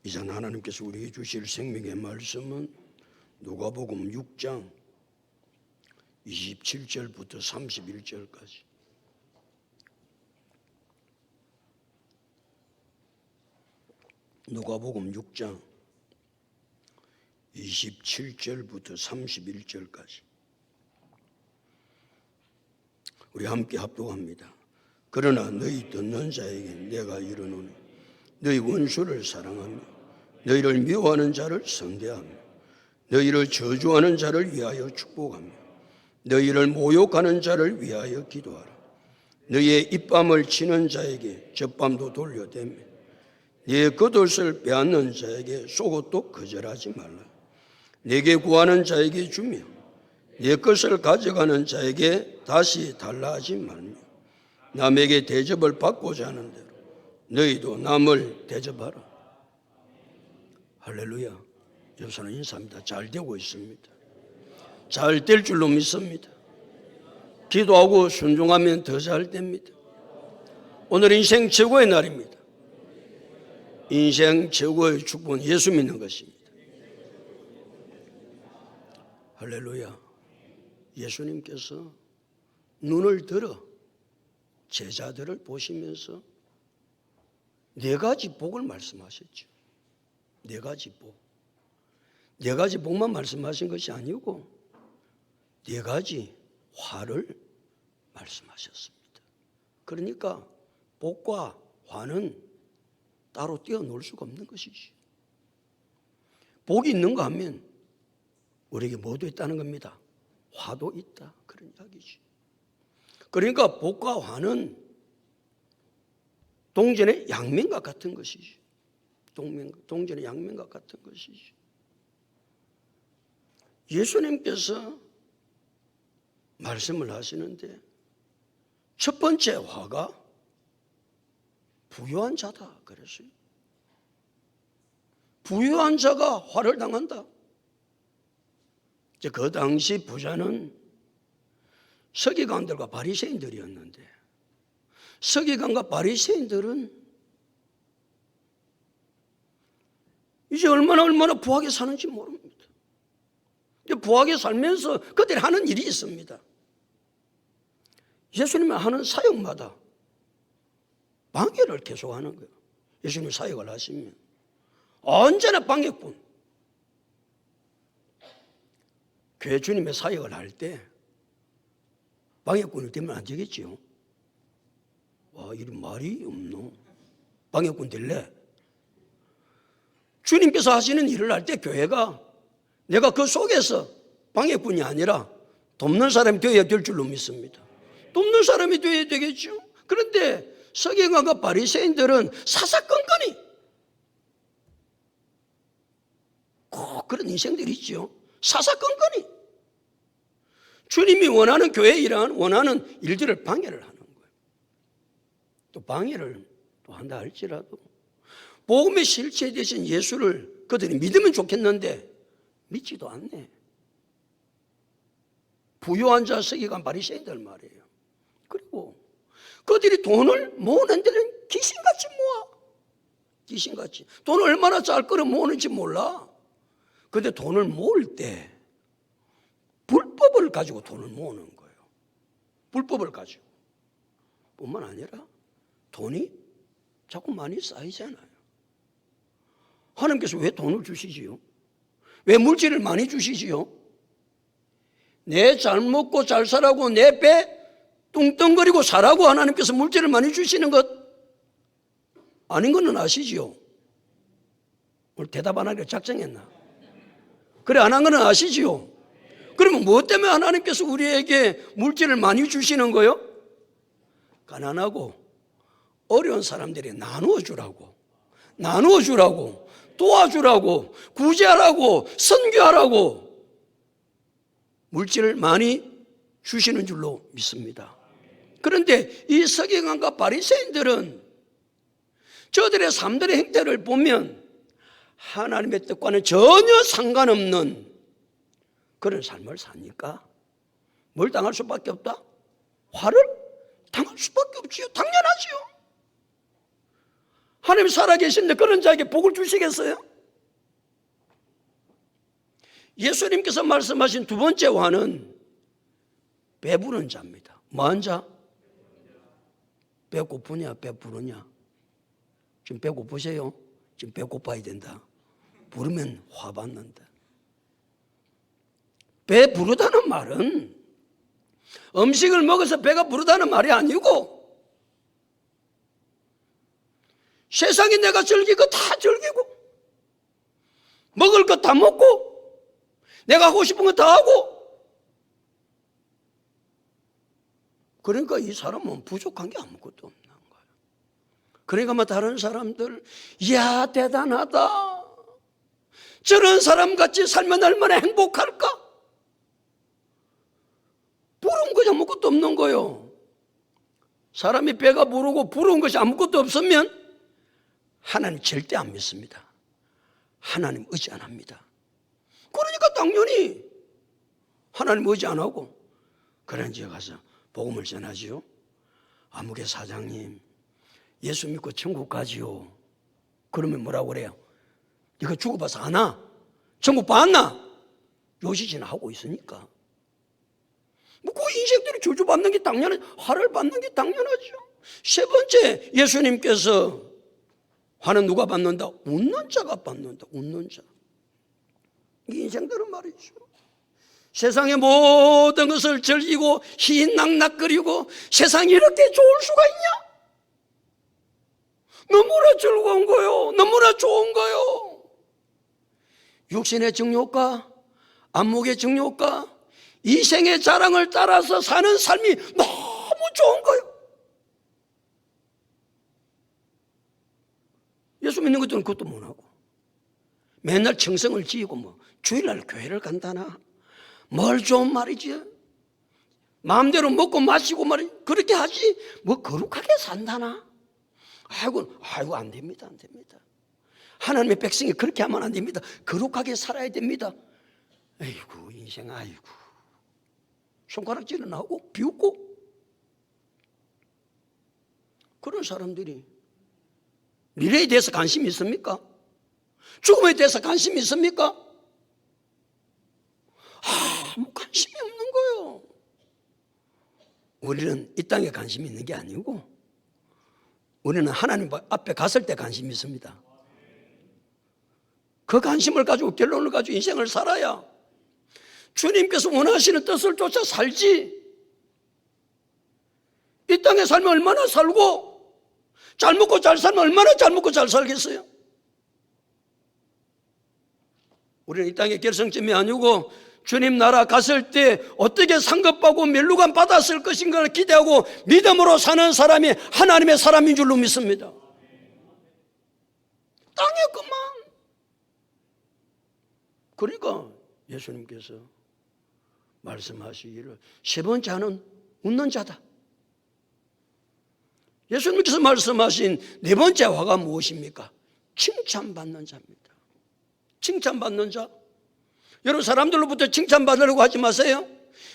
이제 하나님께서 우리에게 주실 생명의 말씀은 누가복음 6장 27절부터 31절까지. 누가복음 6장 27절부터 31절까지. 우리 함께 합독합니다. 그러나 너희 듣는 자에게 내가 이르노니 너희 원수를 사랑하며 너희를 미워하는 자를 선대하며 너희를 저주하는 자를 위하여 축복하며 너희를 모욕하는 자를 위하여 기도하라. 너희의 입밤을 치는 자에게 젖밤도 돌려대며 네 겉옷을 빼앗는 자에게 속옷도 거절하지 말라. 내게 구하는 자에게 주며 내 것을 가져가는 자에게 다시 달라 하지 말며 남에게 대접을 받고자 하는 대로 너희도 남을 대접하라. 할렐루야. 여러분 인사합니다. 잘 되고 있습니다. 잘 될 줄로 믿습니다. 기도하고 순종하면 더 잘 됩니다. 오늘 인생 최고의 날입니다. 인생 최고의 축복은 예수 믿는 것입니다. 할렐루야. 예수님께서 눈을 들어 제자들을 보시면서 네 가지 복을 말씀하셨죠. 네 가지 복. 네 가지 복만 말씀하신 것이 아니고 네 가지 화를 말씀하셨습니다. 그러니까 복과 화는 따로 떼어놓을 수가 없는 것이지. 복이 있는가 하면 우리에게 뭐도 있다는 겁니다. 화도 있다. 그런 이야기지. 그러니까 복과 화는 동전의 양면과 같은 것이지. 동전의 양면과 같은 것이지. 예수님께서 말씀을 하시는데 첫 번째 화가 부유한 자다 그랬어요. 부유한 자가 화를 당한다. 그 당시 부자는 서기관들과 바리새인들이었는데 서기관과 바리새인들은 이제 얼마나 부하게 사는지 모릅니다. 부하게 살면서 그들이 하는 일이 있습니다. 예수님이 하는 사역마다 방해를 계속하는 거예요. 예수님 사역을 하시면 언제나 방해꾼. 교회 주님의 사역을 할 때 방해꾼이 되면 안 되겠지요. 와, 이런 말이 없노. 방해꾼 될래? 주님께서 하시는 일을 할 때 교회가 내가 그 속에서 방해꾼이 아니라 돕는 사람이 되어야 될 줄로 믿습니다. 돕는 사람이 되어야 되겠죠. 그런데 서기관과 바리새인들은 사사건건이 꼭 그런 인생들이 있죠. 사사건건이 주님이 원하는 교회 일하는 원하는 일들을 방해를 하는 거예요. 또 방해를 또 한다 할지라도 복음의 실체 되신 예수를 그들이 믿으면 좋겠는데 믿지도 않네. 부유한 자 서기관 바리새인들 말이에요. 그리고 그들이 돈을 모으는 데는 귀신같이 모아. 귀신같이. 돈을 얼마나 잘 끌어 모으는지 몰라. 그런데 돈을 모을 때 불법을 가지고 돈을 모으는 거예요. 불법을 가지고. 뿐만 아니라 돈이 자꾸 많이 쌓이잖아요. 하나님께서 왜 돈을 주시지요? 왜 물질을 많이 주시지요? 내 잘 먹고 잘 살라고 내 배 뚱뚱거리고 살라고 하나님께서 물질을 많이 주시는 것 아닌 거는 아시지요? 오늘 대답 안 하기로 작정했나? 그래 안 한 거는 아시지요? 그러면 무엇 때문에 하나님께서 우리에게 물질을 많이 주시는 거요? 가난하고 어려운 사람들이 나누어 주라고 도와주라고 구제하라고 선교하라고 물질을 많이 주시는 줄로 믿습니다. 그런데 이 서기관과 바리새인들은 저들의 삶들의 행태를 보면 하나님의 뜻과는 전혀 상관없는 그런 삶을 사니까 뭘 당할 수밖에 없다? 화를 당할 수밖에 없지요. 당연하지요. 하나님 살아계신데 그런 자에게 복을 주시겠어요? 예수님께서 말씀하신 두 번째 화는 배부른 자입니다. 뭐한 자? 배고프냐 배부르냐? 지금 배고프세요? 지금 배고파야 된다. 부르면 화 받는다. 배 부르다는 말은 음식을 먹어서 배가 부르다는 말이 아니고 세상에 내가 즐길 거 다 즐기고 먹을 거 다 먹고 내가 하고 싶은 거 다 하고, 그러니까 이 사람은 부족한 게 아무것도 없는 거예요. 그러니까 뭐 다른 사람들 이야 대단하다, 저런 사람같이 살면 얼마나 행복할까? 부러운 것이 아무것도 없는 거예요. 사람이 배가 부르고 부러운 것이 아무것도 없으면 하나님 절대 안 믿습니다. 하나님 의지 안 합니다. 그러니까 당연히 하나님 의지 안 하고 그런 지에 가서 복음을 전하지요. 아무개 사장님 예수 믿고 천국 가지요. 그러면 뭐라고 그래요? 네가 죽어봐서 아나? 천국 봤나? 요시진 하고 있으니까 뭐 그 인생들이 저주받는 게 당연하죠. 화를 받는 게 당연하죠. 세 번째, 예수님께서 화는 누가 받는다? 웃는 자가 받는다. 웃는 자. 이 인생들은 말이죠. 세상의 모든 것을 즐기고 희낙낙거리고 세상이 이렇게 좋을 수가 있냐? 너무나 즐거운 거요. 너무나 좋은 거요. 육신의 정욕과 안목의 정욕과 이생의 자랑을 따라서 사는 삶이 너무 좋은 거예요. 예수 믿는 것들은 그것도 못하고 맨날 청성을 지이고 뭐 주일날 교회를 간다나 뭘 좀 말이지 마음대로 먹고 마시고 말이 그렇게 하지 뭐 거룩하게 산다나. 아이고 안 됩니다. 안 됩니다. 하나님의 백성이 그렇게 하면 안 됩니다. 거룩하게 살아야 됩니다. 아이고 인생 아이고 손가락질은 하고 비웃고 그런 사람들이 미래에 대해서 관심이 있습니까? 죽음에 대해서 관심이 있습니까? 아무 관심이 없는 거예요. 우리는 이 땅에 관심이 있는 게 아니고 우리는 하나님 앞에 갔을 때 관심이 있습니다. 그 관심을 가지고 결론을 가지고 인생을 살아야 주님께서 원하시는 뜻을 쫓아 살지. 이 땅에 살면 얼마나 살고 잘 먹고 잘 살면 얼마나 잘 먹고 잘 살겠어요? 우리는 이 땅의 결성점이 아니고 주님 나라 갔을 때 어떻게 상급받고 멸류관 받았을 것인가를 기대하고 믿음으로 사는 사람이 하나님의 사람인 줄로 믿습니다. 땅에 그만. 그러니까 예수님께서 말씀하시기를 세 번째 하는 웃는 자다. 예수님께서 말씀하신 네 번째 화가 무엇입니까? 칭찬받는 자입니다. 칭찬받는 자. 여러분 사람들로부터 칭찬받으려고 하지 마세요.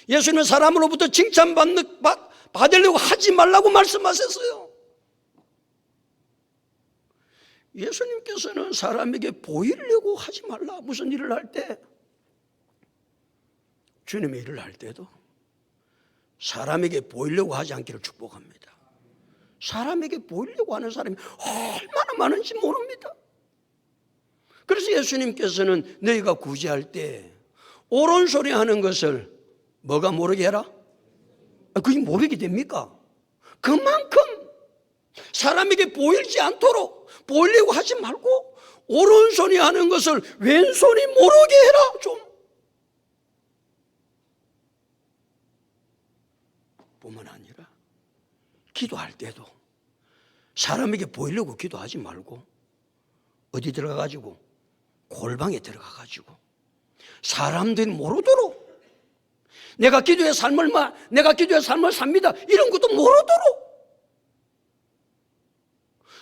예수님은 사람으로부터 칭찬받으려고 하지 말라고 말씀하셨어요. 예수님께서는 사람에게 보이려고 하지 말라. 무슨 일을 할 때 주님의 일을 할 때도 사람에게 보이려고 하지 않기를 축복합니다. 사람에게 보이려고 하는 사람이 얼마나 많은지 모릅니다. 그래서 예수님께서는 너희가 구제할 때 옳은 소리 하는 것을 뭐가 모르게 해라? 그게 모르게 됩니까? 그만큼 사람에게 보이지 않도록 보이려고 하지 말고 옳은 소리 하는 것을 왼손이 모르게 해라. 좀 뿐만 아니라 기도할 때도 사람에게 보이려고 기도하지 말고 어디 들어가가지고 골방에 들어가가지고 사람들이 모르도록 내가 기도의 삶을 삽니다 이런 것도 모르도록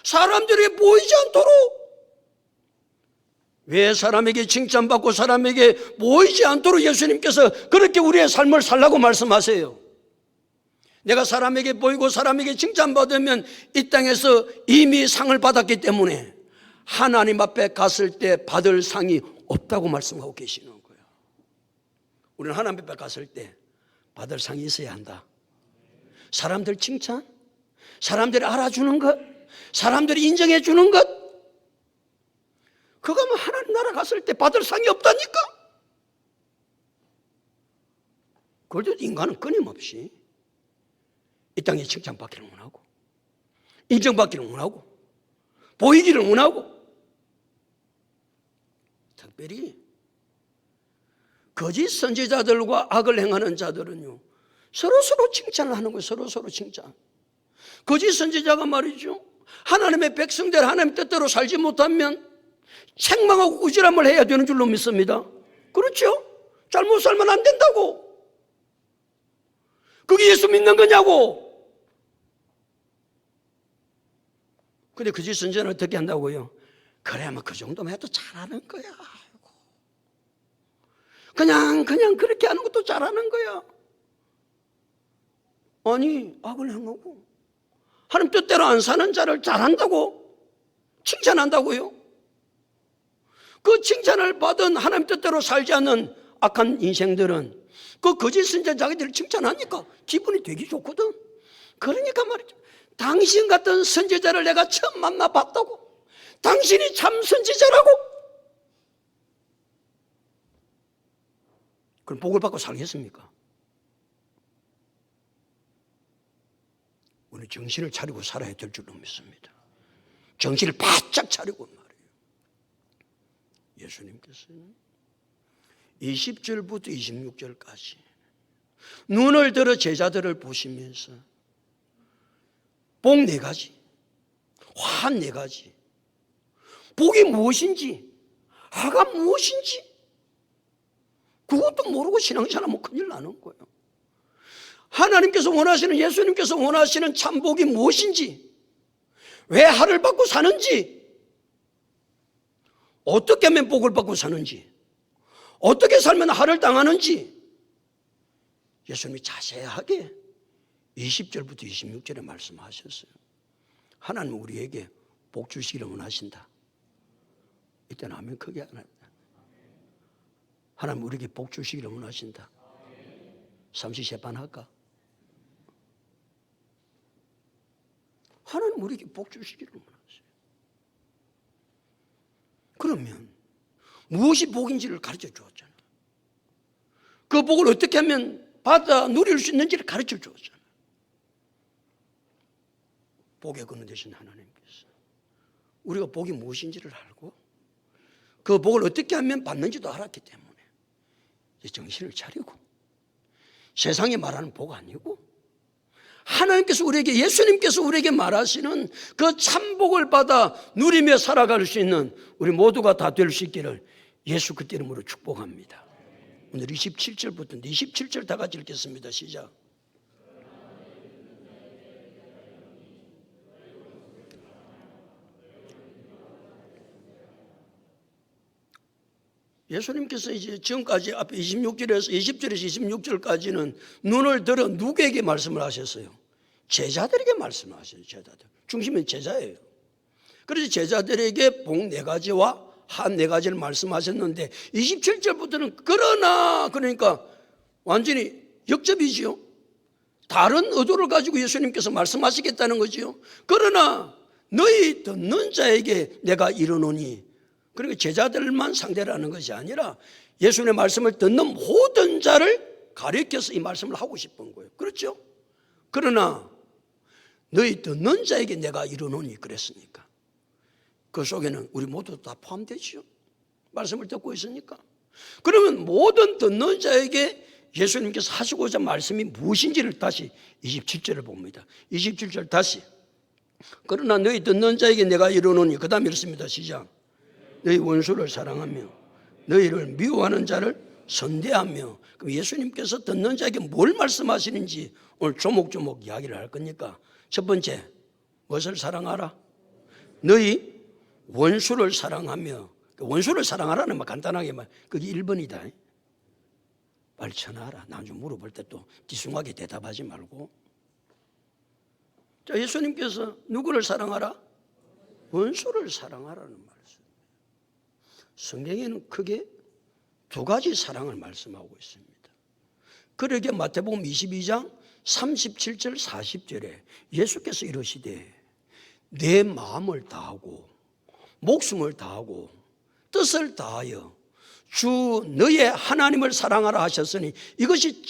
사람들에게 보이지 않도록. 왜 사람에게 칭찬받고 사람에게 보이지 않도록 예수님께서 그렇게 우리의 삶을 살라고 말씀하세요? 내가 사람에게 보이고 사람에게 칭찬받으면 이 땅에서 이미 상을 받았기 때문에 하나님 앞에 갔을 때 받을 상이 없다고 말씀하고 계시는 거예요. 우리는 하나님 앞에 갔을 때 받을 상이 있어야 한다. 사람들 칭찬, 사람들이 알아주는 것, 사람들이 인정해 주는 것, 그거면 하나님 나라 갔을 때 받을 상이 없다니까. 그래도 인간은 끊임없이 이 땅에 칭찬받기를 원하고, 인정받기를 원하고, 보이기를 원하고, 특별히 거짓 선지자들과 악을 행하는 자들은요, 서로 칭찬을 하는 거예요. 서로 칭찬. 거짓 선지자가 말이죠, 하나님의 백성들 하나님 뜻대로 살지 못하면 책망하고 꾸지람을 해야 되는 줄로 믿습니다. 그렇죠? 잘못 살면 안 된다고. 그게 예수 믿는 거냐고. 근데 거짓 선지자는 어떻게 한다고요? 그래야만 그 정도만 해도 잘하는 거야. 그냥 그렇게 하는 것도 잘하는 거야. 아니, 악을 행하고 하나님 뜻대로 안 사는 자를 잘한다고 칭찬한다고요? 그 칭찬을 받은 하나님 뜻대로 살지 않는 악한 인생들은 그 거짓 선지자 자기들을 칭찬하니까 기분이 되게 좋거든. 그러니까 말이죠, 당신 같은 선지자를 내가 처음 만나봤다고, 당신이 참 선지자라고. 그럼 복을 받고 살겠습니까? 우리 정신을 차리고 살아야 될 줄로 믿습니다. 정신을 바짝 차리고 말이에요. 예수님께서는 20절부터 26절까지 눈을 들어 제자들을 보시면서 복 4가지, 환 4가지, 복이 무엇인지, 하가 무엇인지 그것도 모르고 신앙생활하면 큰일 나는 거예요. 하나님께서 원하시는, 예수님께서 원하시는 참복이 무엇인지, 왜 하를 받고 사는지, 어떻게 하면 복을 받고 사는지, 어떻게 살면 하를 당하는지 예수님이 자세하게 20절부터 26절에 말씀하셨어요. 하나님은 우리에게 복 주시기를 원하신다. 이때는 아멘 크게 안 합니다. 하나님 우리에게 복 주시기를 원하신다. 삼시세판 할까? 하나님 우리에게 복 주시기를 원하세요. 그러면 무엇이 복인지를 가르쳐 주었잖아요. 그 복을 어떻게 하면 받아 누릴 수 있는지를 가르쳐 주었잖아요. 복의 근원 되신 하나님께서 우리가 복이 무엇인지를 알고 그 복을 어떻게 하면 받는지도 알았기 때문에 이제 정신을 차리고, 세상이 말하는 복 아니고 하나님께서 우리에게, 예수님께서 우리에게 말하시는 그 참복을 받아 누리며 살아갈 수 있는 우리 모두가 다 될 수 있기를 예수 그리스도 이름으로 축복합니다. 오늘 27절부터 27절 다 같이 읽겠습니다. 시작. 예수님께서 이제 지금까지 앞에 26절에서 20절에서 26절까지는 눈을 들어 누구에게 말씀을 하셨어요? 제자들에게 말씀을 하셨어요. 제자들. 중심은 제자예요. 그래서 제자들에게 복 4가지와 한 4가지를 말씀하셨는데 27절부터는 그러니까 완전히 역접이지요. 다른 의도를 가지고 예수님께서 말씀하시겠다는 거지요. 그러나 너희 듣는 자에게 내가 이르노니, 그러니까 제자들만 상대로 하는 것이 아니라 예수님의 말씀을 듣는 모든 자를 가리켜서 이 말씀을 하고 싶은 거예요. 그렇죠? 그러나 너희 듣는 자에게 내가 이르노니 그랬으니까 그 속에는 우리 모두 다 포함되죠. 말씀을 듣고 있으니까. 그러면 모든 듣는 자에게 예수님께서 하시고자 말씀이 무엇인지를 다시 27절을 봅니다. 27절 다시. 그러나 너희 듣는 자에게 내가 이르노니, 그 다음에 이렇습니다. 시작. 너희 원수를 사랑하며 너희를 미워하는 자를 선대하며. 그럼 예수님께서 듣는 자에게 뭘 말씀하시는지 오늘 조목조목 이야기를 할 거니까, 첫 번째 무엇을 사랑하라? 너희 원수를 사랑하며. 원수를 사랑하라는 말 간단하게 말, 그게 1번이다. 빨리 전화하라. 나중에 물어볼 때 또 뒤숭하게 대답하지 말고 자, 예수님께서 누구를 사랑하라? 원수를 사랑하라는 말씀. 성경에는 크게 두 가지 사랑을 말씀하고 있습니다. 그러게 마태복음 22장 37절 40절에 예수께서 이러시되 내 마음을 다하고 목숨을 다하고 뜻을 다하여 주 너의 하나님을 사랑하라 하셨으니 이것이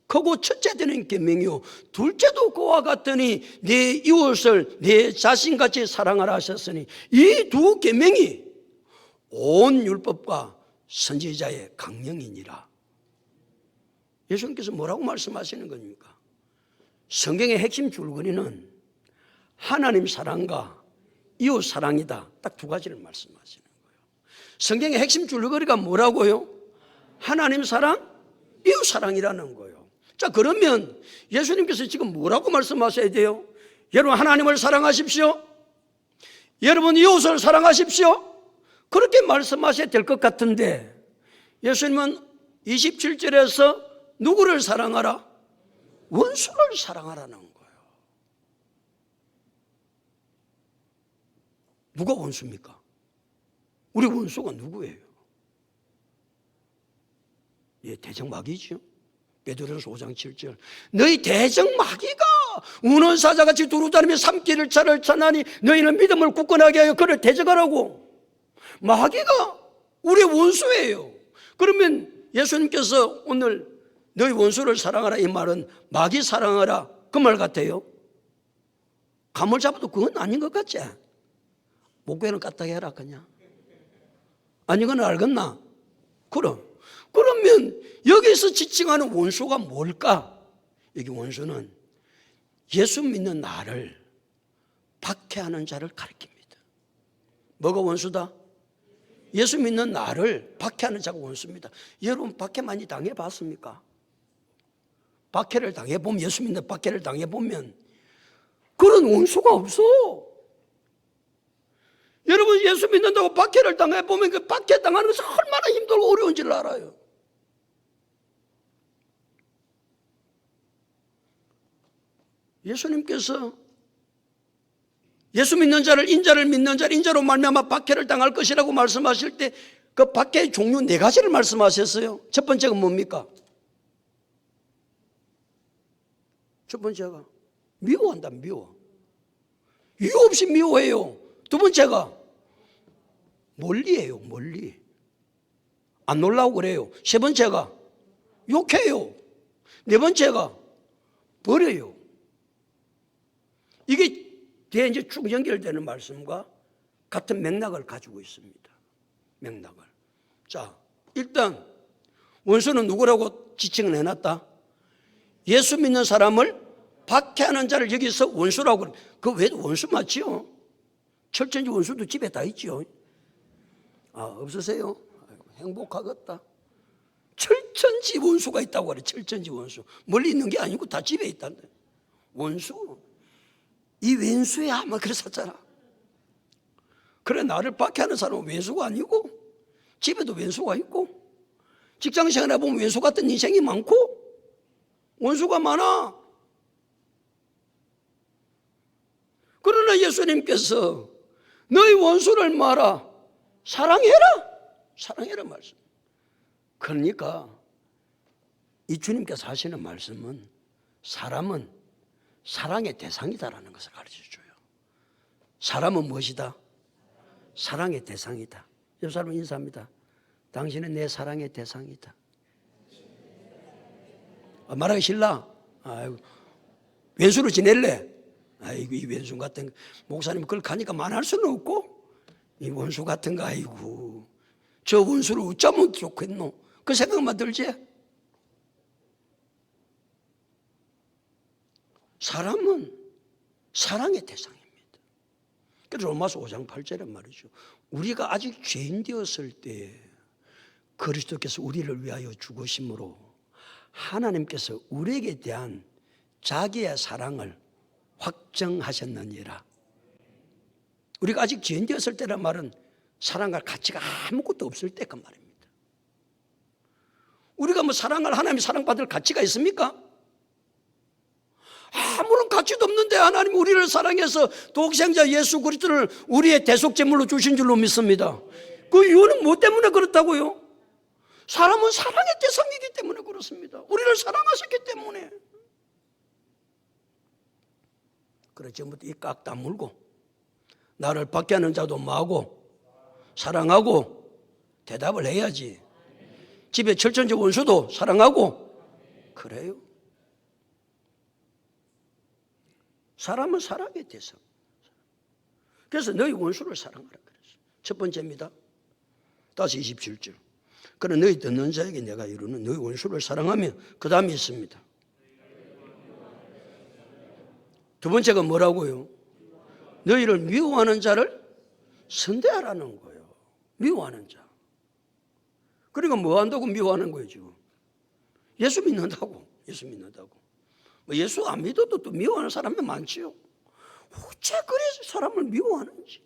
크고 첫째 되는 계명이요 둘째도 그와 같으니 내 이웃을 내 자신같이 사랑하라 하셨으니 이 두 계명이 온 율법과 선지자의 강령이니라. 예수님께서 뭐라고 말씀하시는 겁니까? 성경의 핵심 줄거리는 하나님 사랑과 이웃 사랑이다. 딱 두 가지를 말씀하시는 거예요. 성경의 핵심 줄거리가 뭐라고요? 하나님 사랑, 이웃 사랑이라는 거예요. 자, 그러면 예수님께서 지금 뭐라고 말씀하셔야 돼요? 여러분 하나님을 사랑하십시오. 여러분 이웃을 사랑하십시오. 그렇게 말씀하셔야 될 것 같은데 예수님은 27절에서 누구를 사랑하라? 원수를 사랑하라는 거예요. 누가 원수입니까? 우리 원수가 누구예요? 예, 대적마귀죠. 베드로전서 5장 7절 너희 대적마귀가 우는 사자같이 두루다니며 삼키를 차를 차나니 너희는 믿음을 굳건하게 하여 그를 대적하라고. 마귀가 우리의 원수예요. 그러면 예수님께서 오늘 너희 원수를 사랑하라 이 말은 마귀 사랑하라 그 말 같아요? 감을 잡아도 그건 아닌 것 같지? 목배는 까딱해 해라 그냥. 아니거나 알겠나? 그러면 여기서 지칭하는 원수가 뭘까? 여기 원수는 예수 믿는 나를 박해하는 자를 가리킵니다. 뭐가 원수다? 예수 믿는 나를 박해하는 자가 원수입니다. 여러분 박해 많이 당해봤습니까? 박해를 당해보면 예수 믿는 박해를 당해보면 그런 원수가 없어. 여러분 예수 믿는다고 박해를 당해보면 그 박해 당하는 것이 얼마나 힘들고 어려운지를 알아요. 예수님께서 예수 믿는 자를 인자를 믿는 자를 인자로 말미암아 박해를 당할 것이라고 말씀하실 때 그 박해의 종류 네 가지를 말씀하셨어요. 첫 번째가 뭡니까? 첫 번째가 미워한다. 미워. 이유 없이 미워해요. 두 번째가 멀리해요. 멀리. 안 놀라고 그래요. 세 번째가 욕해요. 네 번째가 버려요. 이게 뒤에 이제 쭉 연결되는 말씀과 같은 맥락을 가지고 있습니다. 맥락을. 자, 일단 원수는 누구라고 지칭을 해놨다? 예수 믿는 사람을 박해하는 자를 여기서 원수라고. 그 왜 원수 맞지요? 철천지 원수도 집에 다 있지요. 아, 없으세요? 아이고, 행복하겠다. 철천지 원수가 있다고 그래. 철천지 원수. 멀리 있는 게 아니고 다 집에 있단다. 원수. 이 왼수야 아마 그랬었잖아. 그래 나를 박해하는 사람은 왼수가 아니고 집에도 왼수가 있고 직장생활에 보면 왼수 같은 인생이 많고 원수가 많아. 그러나 예수님께서 너희 원수를 말아 사랑해라. 사랑해라 말씀. 그러니까 이 주님께서 하시는 말씀은 사람은 사랑의 대상이다라는 것을 가르쳐줘요. 사람은 무엇이다? 사랑의 대상이다. 옆 사람 인사합니다. 당신은 내 사랑의 대상이다. 말하기 싫나? 아이고, 왼수로 지낼래? 아이고, 이 왼수 같은 목사님 그걸 가니까 말할 수는 없고 이 원수 같은 거 아이고 저 원수를 어쩌면 좋겠노? 그 생각만 들지? 사람은 사랑의 대상입니다. 그래서 로마서 5장 8절에 말이죠. 우리가 아직 죄인 되었을 때 그리스도께서 우리를 위하여 죽으심으로 하나님께서 우리에게 대한 자기의 사랑을 확정하셨느니라. 우리가 아직 죄인 되었을 때란 말은 사랑할 가치가 아무것도 없을 때 그 말입니다. 우리가 뭐 사랑을 하나님이 사랑받을 가치가 있습니까? 아무런 가치도 없는데 하나님 우리를 사랑해서 독생자 예수 그리스도를 우리의 대속제물로 주신 줄로 믿습니다. 그 이유는 뭐 때문에 그렇다고요? 사람은 사랑의 대상이기 때문에 그렇습니다. 우리를 사랑하셨기 때문에. 그래 지금부터 이 깍 다물고 나를 받게 하는 자도 마고 사랑하고 대답을 해야지. 집에 철천지 원수도 사랑하고 그래요. 사람은 사랑의 대상. 그래서 너희 원수를 사랑하라 그랬어요. 첫 번째입니다. 다시 27절. 그러나 너희 듣는 자에게 내가 이루는 너희 원수를 사랑하며 그 다음에 있습니다. 두 번째가 뭐라고요? 너희를 미워하는 자를 선대하라는 거예요. 미워하는 자. 그러니까 뭐 한다고 미워하는 거예요 지금? 예수 믿는다고. 예수 믿는다고. 뭐 예수 안 믿어도 또 미워하는 사람이 많지요. 어째 그래서 사람을 미워하는지.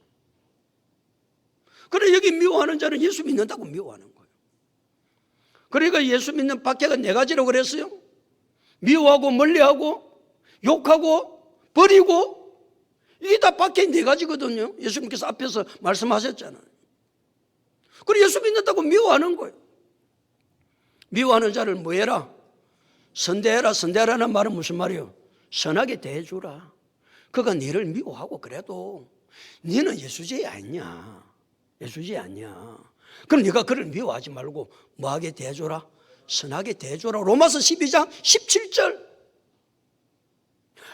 그래 여기 미워하는 자는 예수 믿는다고 미워하는 거예요. 그러니까 예수 믿는 박해가 네 가지라고 그랬어요. 미워하고 멀리하고 욕하고 버리고 이게 다 박해 네 가지거든요. 예수님께서 앞에서 말씀하셨잖아요. 그래 예수 믿는다고 미워하는 거예요. 미워하는 자를 뭐 해라? 선대해라. 선대하라는 말은 무슨 말이에요? 선하게 대해주라. 그가 너를 미워하고 그래도 너는 예수제이 아니냐. 예수제이 아니야. 그럼 네가 그를 미워하지 말고 뭐하게 대해줘라? 선하게 대해줘라. 로마서 12장 17절.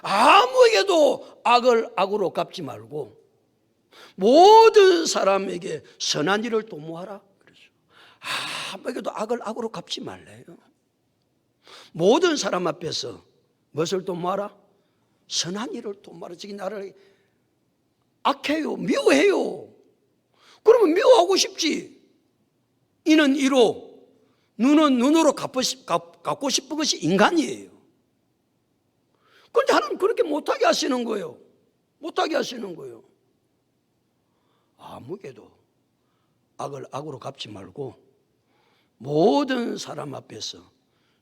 아무에게도 악을 악으로 갚지 말고 모든 사람에게 선한 일을 도모하라. 그래서 아무에게도 악을 악으로 갚지 말래요. 모든 사람 앞에서 무엇을 도모하라? 선한 일을 도모하라. 저기 나를 악해요. 미워해요. 그러면 미워하고 싶지. 이는 이로 눈은 눈으로 갚고 싶은 것이 인간이에요. 그런데 하나님 그렇게 못하게 하시는 거예요. 못하게 하시는 거예요. 아무개도 악을 악으로 갚지 말고 모든 사람 앞에서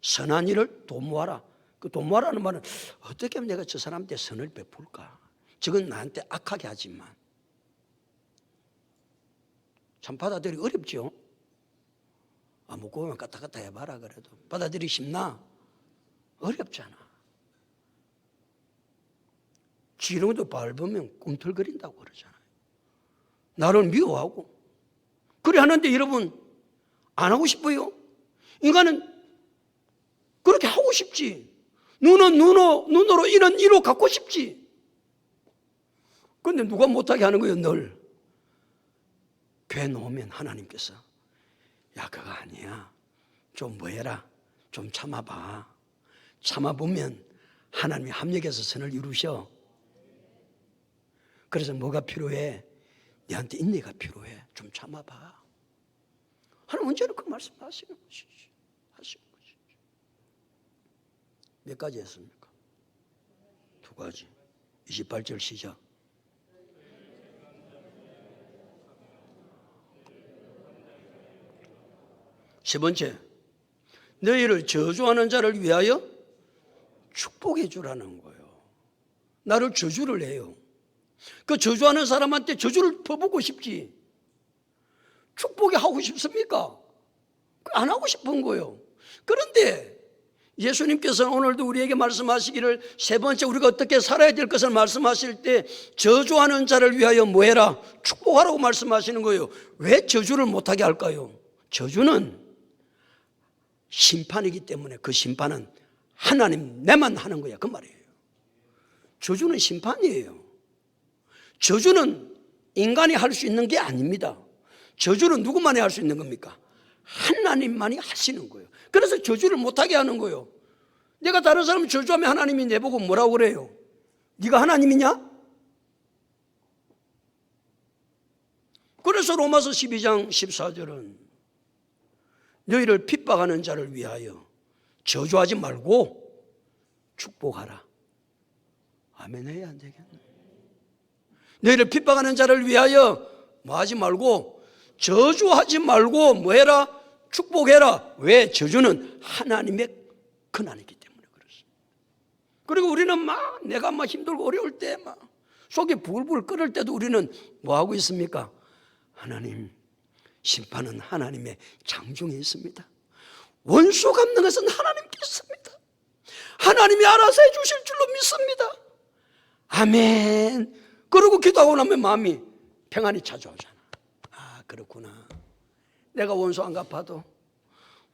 선한 일을 도모하라. 그 도모하라는 말은 어떻게 하면 내가 저 사람한테 선을 베풀까? 저건 나한테 악하게 하지만 참 받아들이기 어렵죠. 묵고만 까딱까딱 해봐라 그래도 받아들이기 쉽나? 어렵잖아. 지렁이도 밟으면 꿈틀거린다고 그러잖아요. 나를 미워하고 그래 하는데 여러분 안 하고 싶어요? 인간은 그렇게 하고 싶지. 눈은 눈으로 이는 이로 갖고 싶지. 그런데 누가 못하게 하는 거예요? 늘 교회 놓으면 하나님께서 야 그거 아니야. 좀 뭐 해라. 좀 참아봐. 참아보면 하나님이 합력해서 선을 이루셔. 그래서 뭐가 필요해? 너한테 인내가 필요해. 좀 참아봐. 하나님 언제나 그 말씀 하시는 것이지. 몇 가지 했습니까? 두 가지. 28절 시작. 세 번째, 너희를 저주하는 자를 위하여 축복해 주라는 거예요. 나를 저주를 해요. 그 저주하는 사람한테 저주를 퍼붓고 싶지. 축복이 하고 싶습니까? 안 하고 싶은 거예요. 그런데 예수님께서는 오늘도 우리에게 말씀하시기를 세 번째 우리가 어떻게 살아야 될 것을 말씀하실 때 저주하는 자를 위하여 뭐 해라? 축복하라고 말씀하시는 거예요. 왜 저주를 못하게 할까요? 저주는 심판이기 때문에 그 심판은 하나님 내만 하는 거야 그 말이에요. 저주는 심판이에요. 저주는 인간이 할 수 있는 게 아닙니다. 저주는 누구만이 할 수 있는 겁니까? 하나님만이 하시는 거예요. 그래서 저주를 못하게 하는 거예요. 내가 다른 사람 저주하면 하나님이 내보고 뭐라고 그래요? 네가 하나님이냐? 그래서 로마서 12장 14절은 너희를 핍박하는 자를 위하여 저주하지 말고 축복하라. 아멘 해야 안 되겠네. 너희를 핍박하는 자를 위하여 뭐 하지 말고 저주하지 말고 뭐 해라? 축복해라. 왜? 저주는 하나님의 권한이기 때문에 그렇습니다. 그리고 우리는 막 내가 막 힘들고 어려울 때 막 속이 불불 끓을 때도 우리는 뭐 하고 있습니까? 하나님, 심판은 하나님의 장중에 있습니다. 원수 갚는 것은 하나님께 있습니다. 하나님이 알아서 해주실 줄로 믿습니다. 아멘. 그러고 기도하고 나면 마음이 평안이 찾아오잖아. 아, 그렇구나. 내가 원수 안 갚아도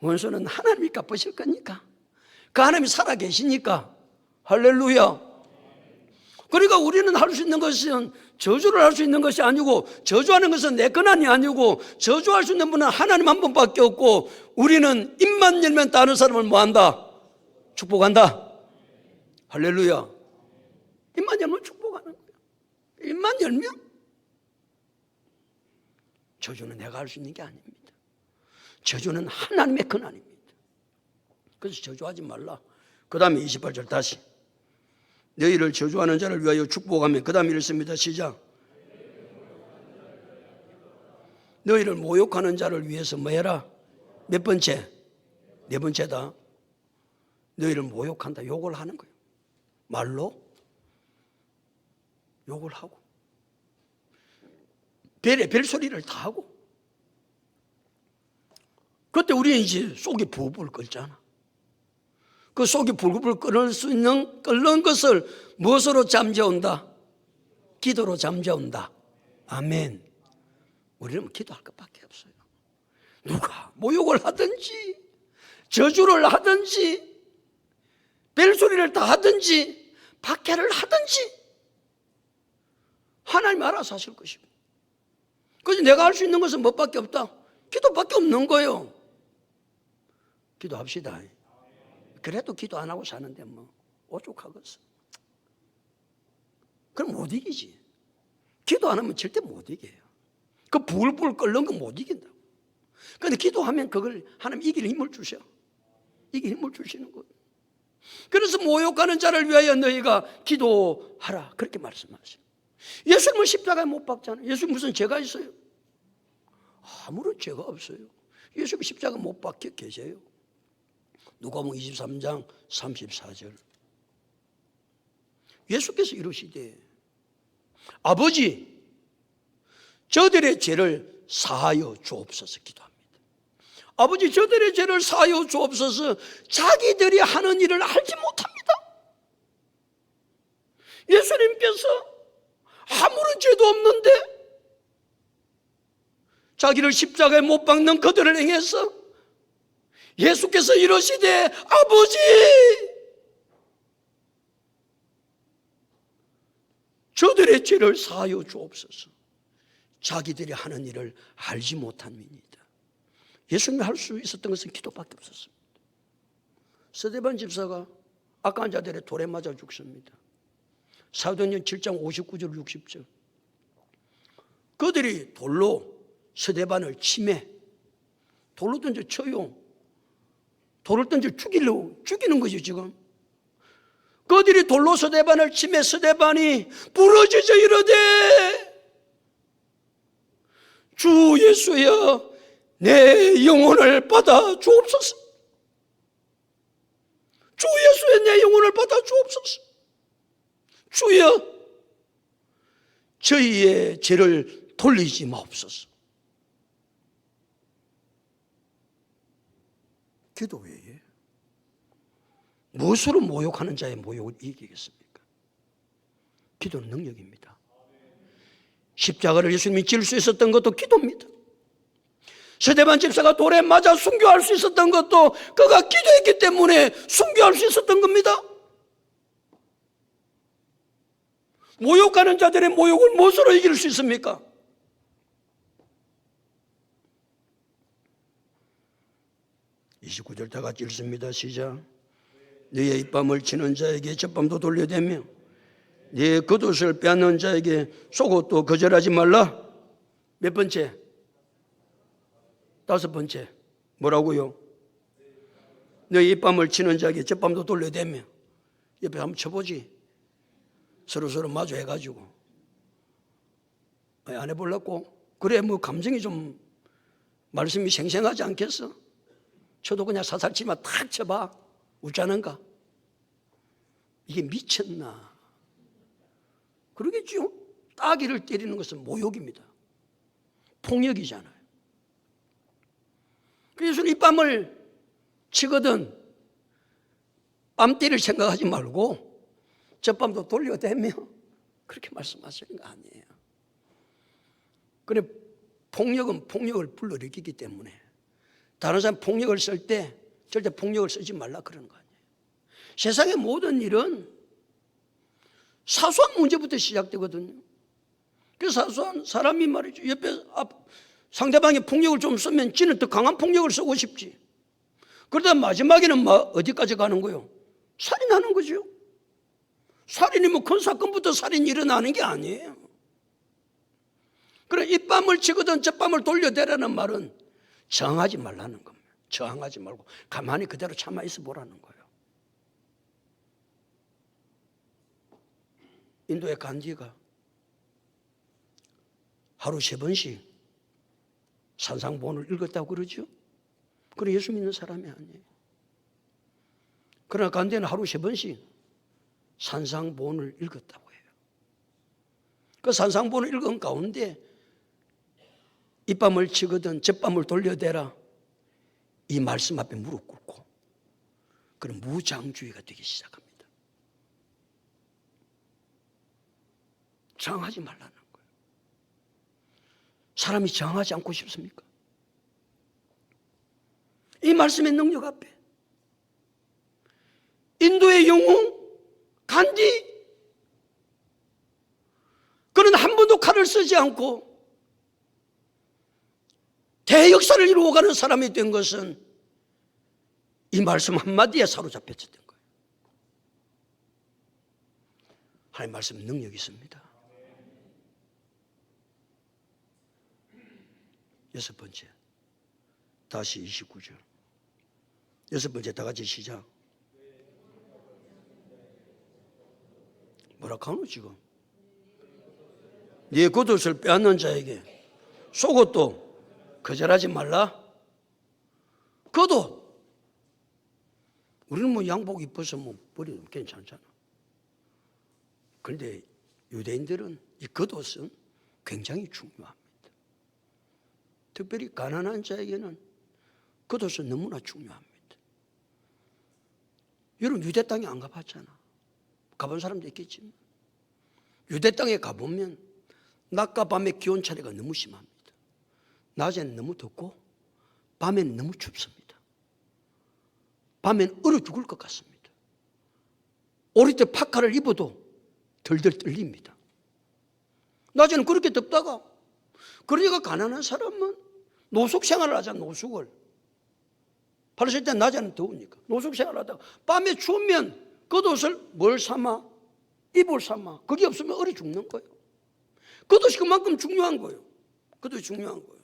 원수는 하나님이 갚으실 거니까, 그 하나님이 살아계시니까. 할렐루야. 그러니까 우리는 할 수 있는 것은 저주를 할 수 있는 것이 아니고, 저주하는 것은 내 권한이 아니고, 저주할 수 있는 분은 하나님 한 분밖에 없고, 우리는 입만 열면 다른 사람을 뭐한다? 축복한다. 할렐루야. 입만 열면 축복하는 거야. 입만 열면. 저주는 내가 할 수 있는 게 아닙니다. 저주는 하나님의 권한입니다. 그래서 저주하지 말라. 그 다음에 28절 다시. 너희를 저주하는 자를 위하여 축복하면, 그 다음에 읽습니다. 시작. 너희를 모욕하는 자를 위해서 뭐 해라? 몇 번째? 네 번째다. 너희를 모욕한다. 욕을 하는 거예요. 말로 욕을 하고, 별소리를 다 하고. 그때 우리는 이제 속이 부불 끓잖아. 그 속이 불불 끓을 수 있는 끓는 것을 무엇으로 잠재운다? 기도로 잠재운다. 아멘. 우리는 기도할 것밖에 없어요. 누가 모욕을 하든지 저주를 하든지 별소리를 다 하든지 박해를 하든지 하나님 알아서 하실 것이고, 그래서 내가 할 수 있는 것은 뭐밖에 없다? 기도밖에 없는 거예요. 기도합시다. 그래도 기도 안 하고 사는데 뭐 오죽하겠어. 그럼 못 이기지. 기도 안 하면 절대 못 이겨요. 그 불불 끓는 거 못 이긴다고. 그런데 기도하면 그걸 하나님 이길 힘을 주셔. 이길 힘을 주시는 거예요. 그래서 모욕하는 자를 위하여 너희가 기도하라, 그렇게 말씀하세요. 예수님은 십자가에 못 박잖아요. 예수님 무슨 죄가 있어요? 아무런 죄가 없어요. 예수님 십자가 못 박혀 계세요. 누가복음 23장 34절. 예수께서 이러시되 아버지, 저들의 죄를 사하여 주옵소서 기도합니다. 아버지, 저들의 죄를 사하여 주옵소서. 자기들이 하는 일을 알지 못합니다. 예수님께서 아무런 죄도 없는데 자기를 십자가에 못 박는 그들을 행해서 예수께서 이러시되 아버지, 저들의 죄를 사하여 주옵소서. 자기들이 하는 일을 알지 못함이니이다. 예수님이 할 수 있었던 것은 기도밖에 없었습니다. 스데반 집사가 악한 자들의 돌에 맞아 죽습니다. 사도행전 7장 59절 60절. 그들이 돌로 스데반을 치매, 돌로 던져 쳐요. 돌을 던져 죽이는 거죠 지금. 그들이 돌로 스데반을 치매 스데반이 부러지져 이르되 주 예수여, 내 영혼을 받아 주옵소서. 주 예수여, 내 영혼을 받아 주옵소서. 주여, 저희의 죄를 돌리지 마옵소서. 기도 외에 무엇으로 모욕하는 자의 모욕을 이기겠습니까? 기도는 능력입니다. 십자가를 예수님이 질 수 있었던 것도 기도입니다. 스데반 집사가 돌에 맞아 순교할 수 있었던 것도 그가 기도했기 때문에 순교할 수 있었던 겁니다. 모욕하는 자들의 모욕을 무엇으로 이길 수 있습니까? (29절) 다 같이 읽습니다. 시작. 너의 입밤을 치는 자에게 젖밤도 돌려대며 네 겉옷을 빼앗는 자에게 속옷도 거절하지 말라. 몇 번째? 다섯 번째. 뭐라고요? 너의 입밤을 치는 자에게 젖밤도 돌려대며. 옆에 한번 쳐보지. 서로 마주해가지고 안 해보려고? 그래 뭐 감정이 좀 말씀이 생생하지 않겠어? 쳐도 그냥 사살치면 탁 쳐봐. 웃자는가? 이게 미쳤나? 그러겠죠. 따귀를 때리는 것은 모욕입니다. 폭력이잖아요. 그래서 이 뺨을 치거든 뺨 때릴 생각하지 말고 저 뺨도 돌려대며 그렇게 말씀하시는 거 아니에요. 그래, 폭력은 폭력을 불러일으키기 때문에 다른 사람 폭력을 쓸 때 절대 폭력을 쓰지 말라 그러는 거 아니에요. 세상의 모든 일은 사소한 문제부터 시작되거든요. 그래서 사소한 사람이 말이죠. 옆에 상대방이 폭력을 좀 쓰면 지는 더 강한 폭력을 쓰고 싶지. 그러다 마지막에는 어디까지 가는 거예요? 살인하는 거죠. 살인이 뭐 큰 사건부터 살인이 일어나는 게 아니에요. 그래, 이 뺨을 치거든 저 뺨을 돌려대라는 말은 저항하지 말라는 겁니다. 저항하지 말고 가만히 그대로 참아 있어 보라는 거예요. 인도의 간디가 하루 3번씩 산상보원을 읽었다고 그러죠. 그래, 예수 믿는 사람이 아니에요. 그러나 간디는 하루 3번씩 산상보원을 읽었다고 해요. 그 산상보원을 읽은 가운데 이 뺨을 치거든 저 뺨을 돌려대라 이 말씀 앞에 무릎 꿇고 그런 무장주의가 되기 시작합니다. 저항하지 말라는 거예요. 사람이 저항하지 않고 싶습니까? 이 말씀의 능력 앞에 인도의 영웅 간디 그는 한 번도 칼을 쓰지 않고 대역사를 이루어가는 사람이 된 것은 이 말씀 한마디에 사로잡혔던 거예요. 하나님 말씀 능력이 있습니다. 6번째, 다시 29절. 6번째 다 같이 시작. 뭐라 하노 지금? 네 겉옷을 빼앗는 자에게 속옷도 거절하지 말라. 겉옷. 우리는 뭐 양복 입어서 뭐 버리면 괜찮잖아. 그런데 유대인들은 이 겉옷은 굉장히 중요합니다. 특별히 가난한 자에게는 겉옷은 너무나 중요합니다. 여러분 유대 땅에 안 가봤잖아. 가본 사람도 있겠지만 유대 땅에 가보면 낮과 밤의 기온 차이가 너무 심합니다. 낮에는 너무 덥고 밤에는 너무 춥습니다. 밤에는 얼어 죽을 것 같습니다. 오리 때 파카를 입어도 덜덜 떨립니다. 낮에는 그렇게 덥다가 그러니까 가난한 사람은 노숙 생활을 하잖아. 노숙을. 팔렸을 때 낮에는 더우니까 노숙 생활을 하다가 밤에 추우면 겉옷을 뭘 삼아? 이불 삼아. 그게 없으면 얼어 죽는 거예요. 겉옷이 그만큼 중요한 거예요. 겉옷이 중요한 거예요.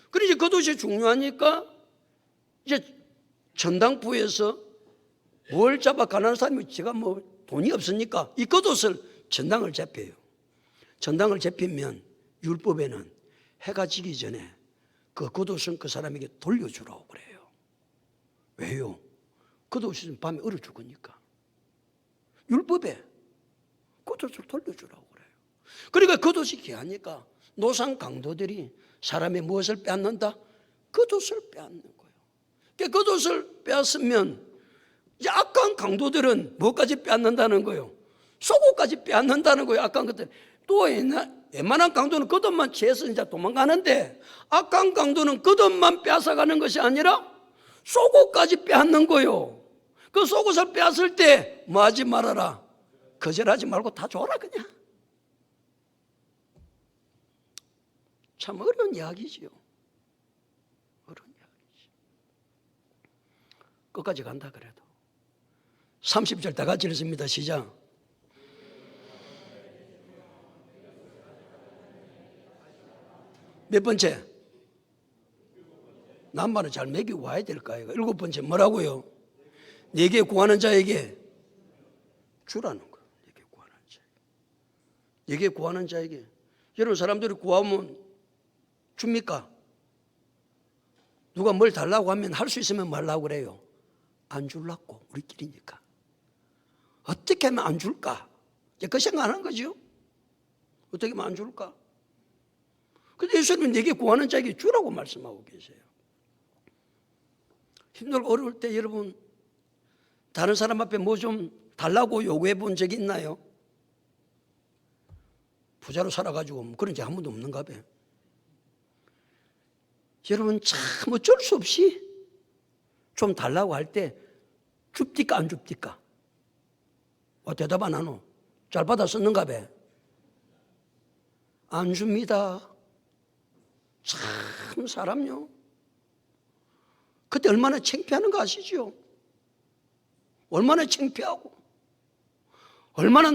그래서 겉옷이 중요하니까 이제 전당포에서 뭘 잡아 가난한 사람이 제가 뭐 돈이 없으니까 이 겉옷을 전당을 잡혀요. 전당을 잡히면 율법에는 해가 지기 전에 그 겉옷은 그 사람에게 돌려주라고 그래요. 왜요? 겉옷은 밤에 얼어 죽으니까. 율법에 겉옷을 돌려주라고 그래요. 그러니까 겉옷이 귀하니까 노상 강도들이 사람의 무엇을 빼앗는다? 겉옷을 빼앗는 거예요. 그러니까 겉옷을 빼앗으면 이제 악한 강도들은 뭐까지 빼앗는다는 거예요? 속옷까지 빼앗는다는 거예요. 악한 것들. 또 웬만한 강도는 겉옷만 취해서 이제 도망가는데 악한 강도는 겉옷만 빼앗아가는 것이 아니라 속옷까지 빼앗는 거예요. 그 속옷을 빼앗을 때 뭐 하지 말아라. 거절하지 말고 다 줘라 그냥. 참 어려운 이야기지요. 어려운 이야기지. 끝까지 간다 그래도. 30절 다 같이 읽습니다. 시작. 몇 번째? 남발은 잘 먹이고 와야 될까요? 7번째 뭐라고요? 네게 구하는 자에게 주라는 거예요. 네게 구하는 자에게. 네게 구하는 자에게. 여러분 사람들이 구하면 줍니까? 누가 뭘 달라고 하면 할 수 있으면 말라고 그래요. 안 줄라고 우리끼리니까. 어떻게 하면 안 줄까? 이제 그 생각하는 거죠. 어떻게 하면 안 줄까? 근데 예수님은 내게 구하는 자에게 주라고 말씀하고 계세요. 힘들고 어려울 때 여러분 다른 사람 앞에 뭐 좀 달라고 요구해 본 적이 있나요? 부자로 살아가지고 그런 적 한 번도 없는가 봐요. 여러분 참 어쩔 수 없이 좀 달라고 할 때 줍디까 안 줍디까? 대답 안 하노? 잘 받아 썼는가 봐. 안 줍니다. 참 사람요. 그때 얼마나 창피하는 거 아시죠? 얼마나 창피하고 얼마나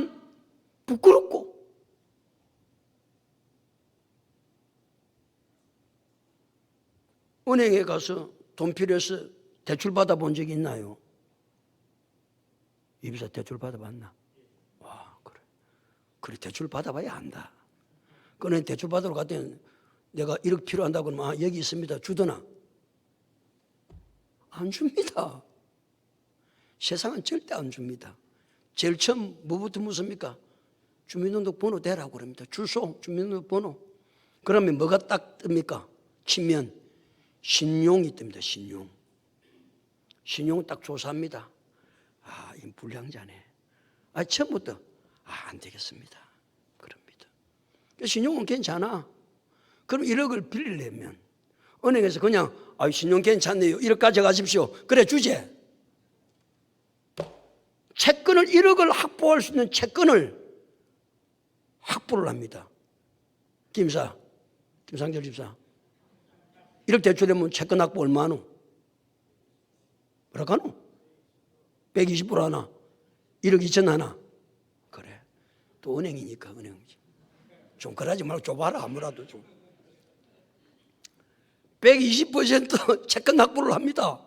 부끄럽고. 은행에 가서 돈 필요해서 대출 받아본 적이 있나요? 이비사 대출 받아봤나? 와, 그래 대출 받아봐야 안다. 그는 대출 받으러 갔더니 내가 1억 필요한다고 그러면 여기 있습니다. 주더나? 안 줍니다. 세상은 절대 안 줍니다. 제일 처음 뭐부터 묻습니까? 주민등록번호 대라고 그럽니다. 주소, 주민등록번호. 그러면 뭐가 딱 뜹니까? 치면 신용이 뜹니다. 신용. 신용 딱 조사합니다. 이 불량자네. 처음부터 안 되겠습니다. 그럽니다. 신용은 괜찮아. 그럼 1억을 빌리려면 은행에서 그냥 신용 괜찮네요. 1억 가져가십시오. 그래 주제. 채권을 1억을 확보할 수 있는 채권을 확보를 합니다. 김상철 집사. 1억 대출하면 채권 확보 얼마 하노? 뭐라 하노? 120% 하나? 1억 2천 하나? 그래. 또 은행이니까 은행이지. 좀 그러지 말고 좁아라 아무라도 좀. 120% 채권 확보를 합니다.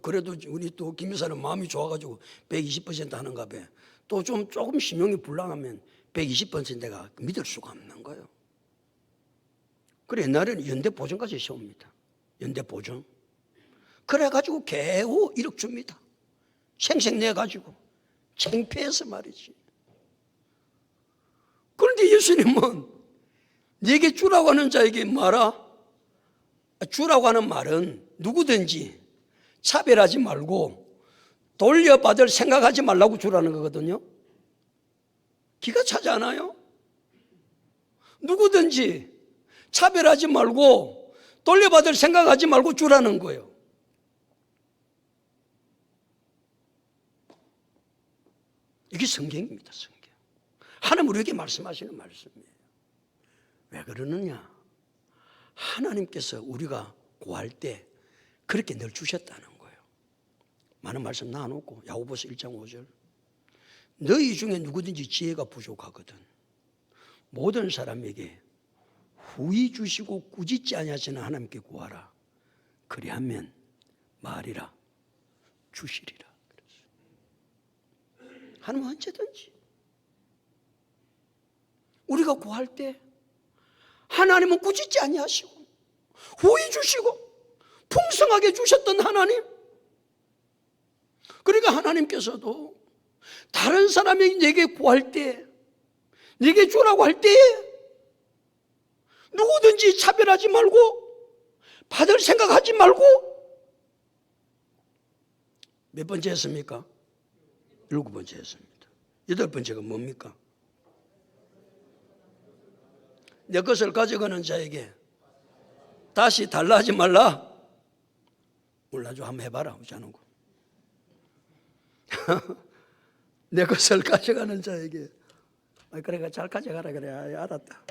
그래도 우리 또 김 여사는 마음이 좋아가지고 120% 하는가 봐. 또 조금 신용이 불량하면 120%가 믿을 수가 없는 거예요. 그래 옛날에는 연대보증까지 세웁니다. 연대보증. 그래가지고 겨우 1억 줍니다. 생생 내가지고. 창피해서 말이지. 그런데 예수님은 네게 주라고 하는 자에게 말아. 주라고 하는 말은 누구든지 차별하지 말고 돌려받을 생각하지 말라고 주라는 거거든요. 기가 차지 않아요? 누구든지 차별하지 말고 돌려받을 생각하지 말고 주라는 거예요. 이게 성경입니다. 성경. 하나님 우리에게 말씀하시는 말씀이에요. 왜 그러느냐? 하나님께서 우리가 구할 때 그렇게 늘 주셨다는 거예요. 많은 말씀 나눠놓고 야고보서 1장 5절. 너희 중에 누구든지 지혜가 부족하거든 모든 사람에게 후히 주시고 꾸짖지 아니하시는 하나님께 구하라. 그리하면 말이라 주시리라. 하나님은 언제든지 우리가 구할 때 하나님은 꾸짖지 아니하시고 후히 주시고 풍성하게 주셨던 하나님. 그러니까 하나님께서도 다른 사람이 내게 구할 때, 내게 주라고 할 때 누구든지 차별하지 말고 받을 생각하지 말고. 몇 번째 했습니까? 7번째 했습니다. 8번째가 뭡니까? 내 것을 가져가는 자에게 다시 달라 하지 말라. 몰라줘. 한번 해봐라. 하지 않은 거. 내 것을 가져가는 자에게. 그래, 잘 가져가라. 그래. 알았다.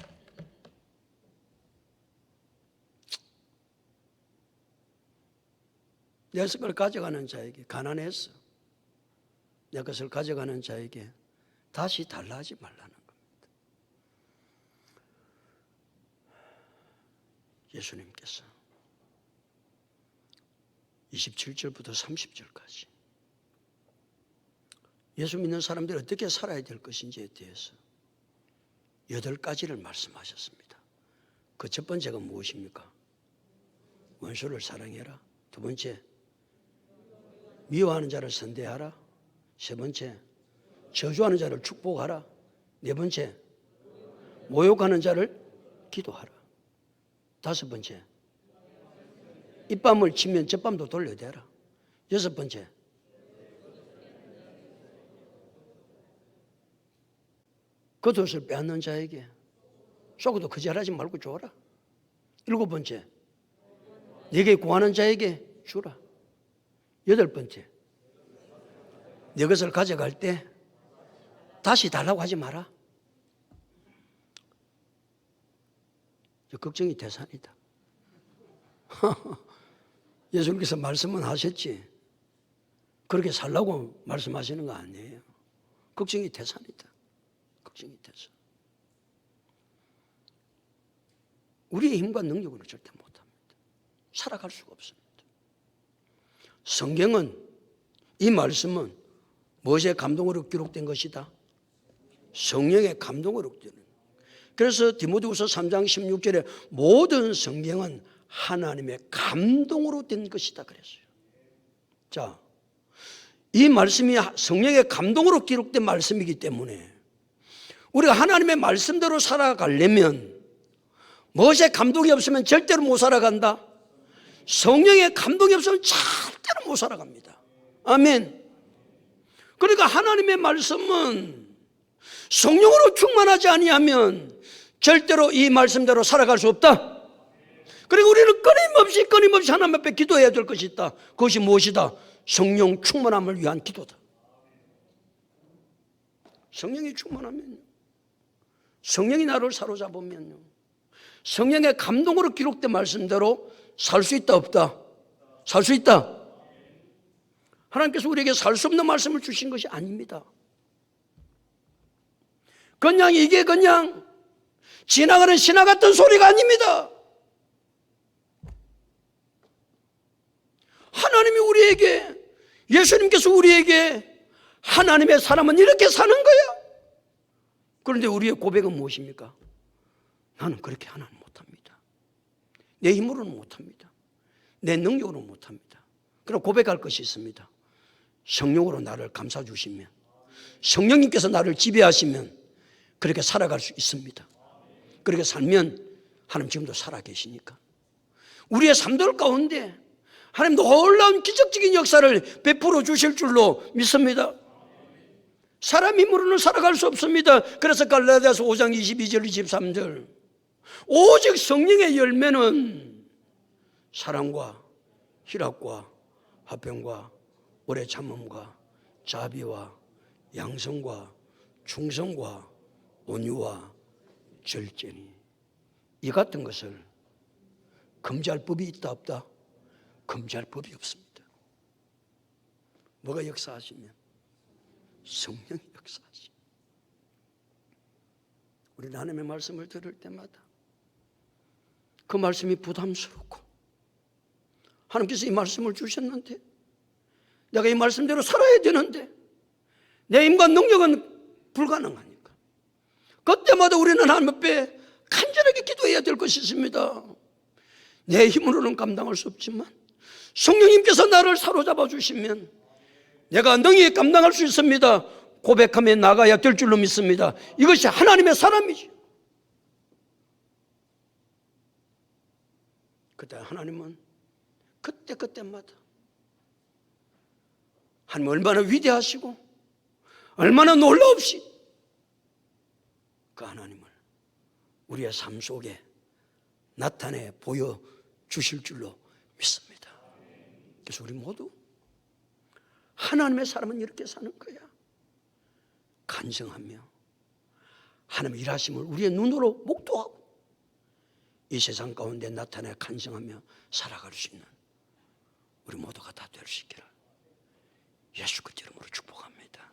내 것을 가져가는 자에게 가난했어. 내 것을 가져가는 자에게 다시 달라 하지 말라는 겁니다. 예수님께서 27절부터 30절까지 예수 믿는 사람들이 어떻게 살아야 될 것인지에 대해서 8가지를 말씀하셨습니다. 그 첫 번째가 무엇입니까? 원수를 사랑해라. 두 번째, 미워하는 자를 선대하라. 세 번째, 저주하는 자를 축복하라. 네 번째, 모욕하는 자를 기도하라. 다섯 번째, 입밤을 치면 젖밤도 돌려대라. 여섯 번째, 겉옷을 빼앗는 자에게 속어도 거절하지 말고 줘라. 일곱 번째, 네게 구하는 자에게 주라. 여덟 번째, 네 것을 가져갈 때 다시 달라고 하지 마라. 걱정이 태산이다. 예수님께서 말씀은 하셨지 그렇게 살라고 말씀하시는 거 아니에요. 걱정이 태산이다. 걱정이 태산. 우리의 힘과 능력으로 절대 못합니다. 살아갈 수가 없습니다. 성경은, 이 말씀은 무엇의 감동으로 기록된 것이다? 성령의 감동으로 기록된. 그래서 디모데후서 3장 16절에 모든 성경은 하나님의 감동으로 된 것이다 그랬어요. 자, 이 말씀이 성령의 감동으로 기록된 말씀이기 때문에 우리가 하나님의 말씀대로 살아가려면 무엇의 감동이 없으면 절대로 못 살아간다. 성령의 감동이 없으면 절대로 못 살아갑니다. 아멘. 그러니까 하나님의 말씀은 성령으로 충만하지 아니하면 절대로 이 말씀대로 살아갈 수 없다. 그리고 우리는 끊임없이 하나님 앞에 기도해야 될 것이 있다. 그것이 무엇이다? 성령 충만함을 위한 기도다. 성령이 충만하면요, 성령이 나를 사로잡으면요, 성령의 감동으로 기록된 말씀대로 살 수 있다 없다? 살 수 있다. 하나님께서 우리에게 살 수 없는 말씀을 주신 것이 아닙니다. 그냥 이게 그냥 지나가는 신화 같은 소리가 아닙니다. 하나님이 우리에게, 예수님께서 우리에게 하나님의 사람은 이렇게 사는 거야. 그런데 우리의 고백은 무엇입니까? 나는 그렇게 하나는 못합니다. 내 힘으로는 못합니다. 내 능력으로는 못합니다. 그럼 고백할 것이 있습니다. 성령으로 나를 감싸주시면, 성령님께서 나를 지배하시면 그렇게 살아갈 수 있습니다. 그렇게 살면 하나님 지금도 살아계시니까 우리의 삶들 가운데 하나님 놀라운 기적적인 역사를 베풀어 주실 줄로 믿습니다. 사람 힘으로는 살아갈 수 없습니다. 그래서 갈라디아서 5장 22절 23절 오직 성령의 열매는 사랑과 희락과 화평과 오래 참음과 자비와 양성과 충성과 온유와 절제니, 이 같은 것을 금지할 법이 있다 없다? 금지할 법이 없습니다. 뭐가 역사하시면? 성령이 역사하시. 우리는 하나님의 말씀을 들을 때마다 그 말씀이 부담스럽고, 하나님께서 이 말씀을 주셨는데 내가 이 말씀대로 살아야 되는데 내 힘과 능력은 불가능하니까 그때마다 우리는 하나님 앞에 간절하게 기도해야 될 것이 있습니다. 내 힘으로는 감당할 수 없지만 성령님께서 나를 사로잡아 주시면 내가 능히 감당할 수 있습니다. 고백하며 나가야 될 줄로 믿습니다. 이것이 하나님의 사람이죠. 그때 하나님은 그때마다 하나님 얼마나 위대하시고 얼마나 놀라웁시 그 하나님을 우리의 삶 속에 나타내 보여주실 줄로 믿습니다. 그래서 우리 모두 하나님의 사람은 이렇게 사는 거야. 간증하며 하나님의 일하심을 우리의 눈으로 목도하고 이 세상 가운데 나타내 간증하며 살아갈 수 있는 우리 모두가 다 될 수 있기를 예수 그리스도 이름으로 축복합니다.